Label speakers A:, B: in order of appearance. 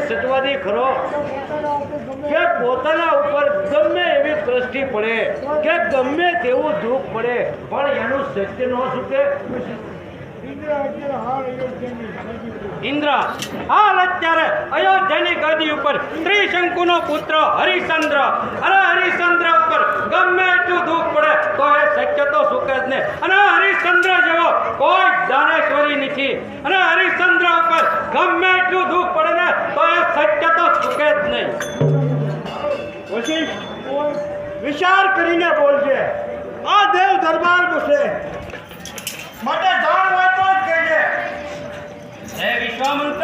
A: સચવાદી ખરો કે પોતાના ઉપર ગમે એવી દ્રષ્ટિ પડે કે ગમે તેવું દુઃખ પડે પણ એનું સત્ય ન છૂટે. ઇન્દ્ર હાલ અત્યારે અયોધ્યાની ગાદી ઉપર ત્રિશંકુનો પુત્ર હરિશ્ચંદ્ર, અને હરિશ્ચંદ્ર ઉપર ગમે એટલું દુઃખ પડે તો એ સત્ય તો સુકે જ નહીં. અને હરિશ્ચંદ્ર જેવો કોઈ દાનેશ્વરી નથી, અને હરિશ્ચંદ્ર ઉપર ગમે એટલું દુઃખ પડે ને તો એ સત્ય તો સુકે જ નહીં. વિચાર કરીને બોલજે. આ દેવ દરબાર છે માટે જાણ હોય તો જ કહેજે. હે વિશ્વામિત્ર